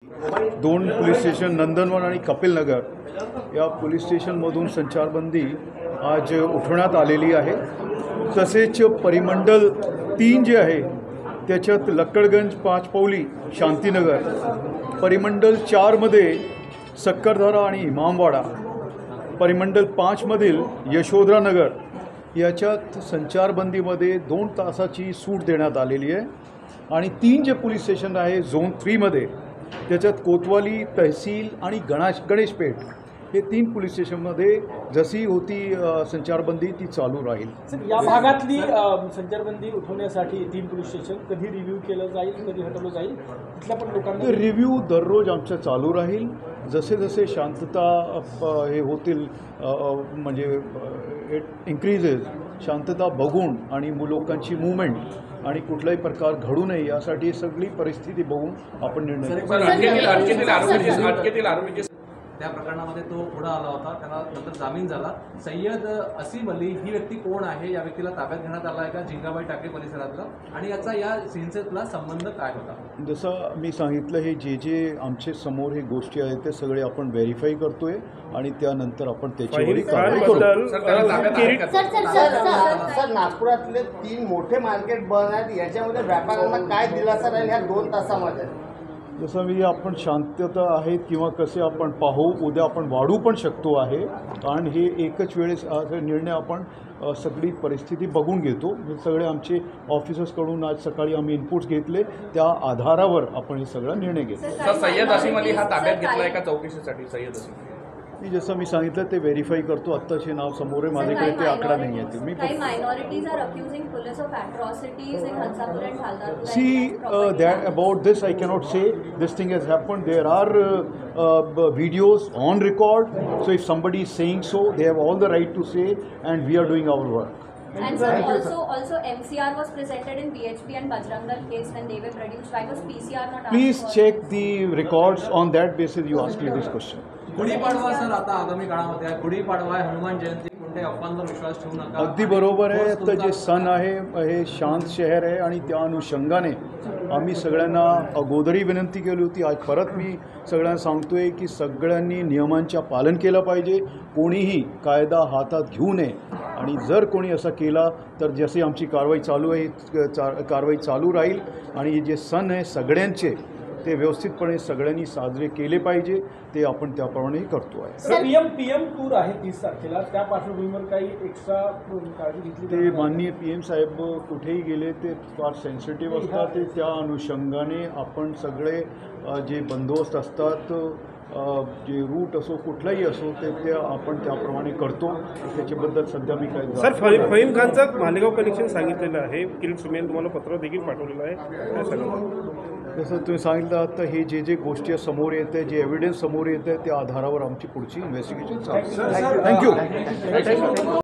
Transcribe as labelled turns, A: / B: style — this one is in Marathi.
A: दोन पोलीस स्टेशन नंदनवन आणि कपिलनगर या पोलीस स्टेशनमधून संचारबंदी आज उठवण्यात आलेली आहे। तसेच परिमंडल 3 जे आहे त्याच्यात लक्कडगंज, पाचपौली, शांतीनगर, परिमंडल 4 मध्ये सक्करधरा आणि इमामवाड़ा, परिमंडल 5 मधील यशोधरा नगर याच्यात संचारबंदीमध्ये 2 तासाची सूट देण्यात आलेली आहे। आणि 3 जे पोलीस स्टेशन आहे झोन 3 मध्ये त्याच्यात कोतवाली, तहसील आणि गणेशपेठ हे 3 पोलीस स्टेशनमध्ये जशी होती संचारबंदी ती चालू राहील।
B: या भागातली संचारबंदी उठवण्यासाठी 3 पोलीस स्टेशन कधी रिव्ह्यू केलं जाईल, कधी हटवलं जाईल, तिथल्या पण लोकांना
A: रिव्ह्यू दररोज आमचं चालू राहील। जसे जसे शांतता हे होतील म्हणजे इन्क्रीजेस शांतता बघून आणि लोकांची मूवमेंट आणि कुठलाही प्रकार घडू नये यासाठी सगळी परिस्थिती बघून आपण निर्णय
C: त्या प्रकरणामध्ये तो पुढे आला होता, त्याला नंतर जामीन झाला। सय्यद असीम अली ही व्यक्ती कोण आहे, या व्यक्तीला ताब्यात घेण्यात आला आहे का झिंगाबाई टाके परिसरातला, आणि याचा या हिंसेतला संबंध काय होता?
A: जसं मी सांगितलं, हे जे आमचे समोर हे गोष्टी आहेत ते सगळे आपण व्हेरीफाय करतोय आणि त्यानंतर आपण त्याच्यावर कारवाई करू।
D: सर, नागपुरातले 3 मोठे मार्केट बंद आहेत, याच्यामध्ये व्यापाऱ्यांना काय दिलासा राहील ह्या 2 तासामध्ये?
A: जसं मी आपण शांतता आहेत किंवा कसे आपण पाहू, उद्या आपण वाढू पण शकतो आहे, कारण हे एकच वेळेस निर्णय आपण सगळी परिस्थिती बघून घेतो। सगळे आमचे ऑफिसर्सकडून आज सकाळी आम्ही इनपुट्स घेतले, त्या आधारावर आपण हे सगळा निर्णय घेतो।
E: सर, सय्यद असीम अली हा ताब्यात घेतलाय का चौकशीसाठी? सय्यद असीम
A: मी जसं मी सांगितलं ते व्हेरीफाय करतो। आत्ताचे नाव समोर आहे, माझ्याकडे ते आकडा नाही आहे। मी C that about this I cannot say this thing has happened. There are videos on record, so if somebody is saying so, they have all the right to say, and we are doing our work.
F: And sir, also MCR was presented in BHP and Bajrangal case when they were produced. Why was PCR not asked?
A: Please check the records. On that basis you ask me this question.
C: Gudi Padwa sir आता आगामी काळामध्ये आहे, गुढीपाडवा आहे, हनुमान जयंती, कोणत्याही अफवांवर विश्वास ठेवू नका।
A: अगदी बरोबर आहे। तर जे सण आहे हे शांत शहर आहे आणि त्या अनुषंगाने आम्ही सगळ्यांना अगोदरही विनंती केली होती, आज परत मी सगळ्यांना सांगतोय की सगळ्यांनी नियमांचं पालन केलं पाहिजे, कोणीही कायदा हातात घेऊ नये, आणि जर कोणी असं केला तर जशी आमची कारवाई चालू आहे कारवाई चालू राहील। आणि हे जे सण आहे सगळ्यांचे ते व्यवस्थितपणे सगळ्यांनी साजरे केले पाहिजे, ते आपण त्याप्रमाणे करतो आहे।
B: पीएम टूर आहे 30 तारखेला, त्या पार्श्वभूमीवर काही एक्स्ट्रा काळजी घेतली?
A: ते माननीय PM साहेब कुठेही गेले ते फार सेन्सिटिव्ह असतात, ते त्या अनुषंगाने आपण सगळे जे बंदोबस्त असतात, जे रूट असो कुठलाही असो ते आपण त्याप्रमाणे करतो। त्याच्याबद्दल सध्या मी काय
G: सर, फहीम खानचं मालेगाव कनेक्शन सांगितलेलं आहे, किरीट सुमेन तुम्हाला पत्र देखील पाठवलेलं आहे, काय सांगा?
A: जसं तुम्ही सांगितलं तर हे जे गोष्टी समोर येत आहे, जे एव्हिडन्स समोर येत आहे त्या आधारावर आमची पुढची इन्व्हेस्टिगेशन चालू आहे। थँक्यू।